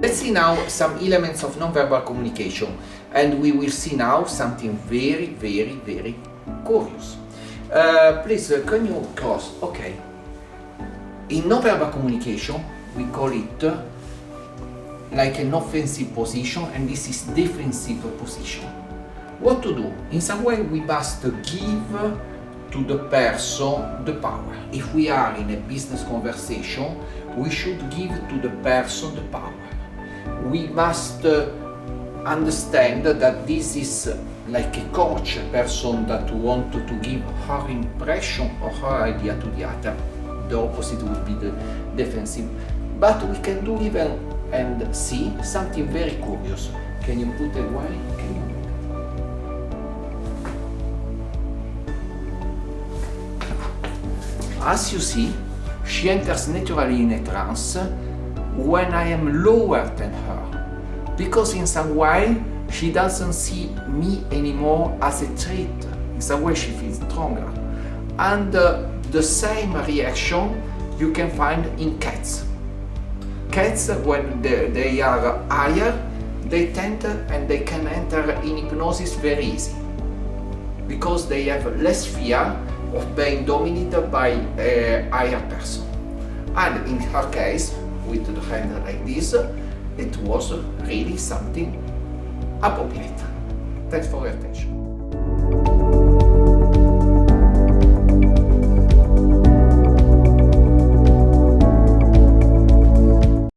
Let's see now some elements of non-verbal communication, and we will see now something very curious. Please, can you cross? Okay. In non-verbal communication, we call it like an offensive position, and this is defensive position. What to do? In some way, we must give to the person the power. If we are in a business conversation, we should give to the person the power. We must understand that this is like a coach, a person that wants to give her impression or her idea to the other. The opposite would be the defensive. But we can do even and see something very curious. Can you put away? Can you? As you see, she enters naturally in a trance when I am lower than her, because in some way she doesn't see me anymore as a threat. In some way she feels stronger. And the same reaction you can find in cats. Cats, when they are higher, they tend and they can enter in hypnosis very easy, because they have less fear of being dominated by a higher person. And in her case, with the hand like this, it was really something appropriate. Thanks for your attention.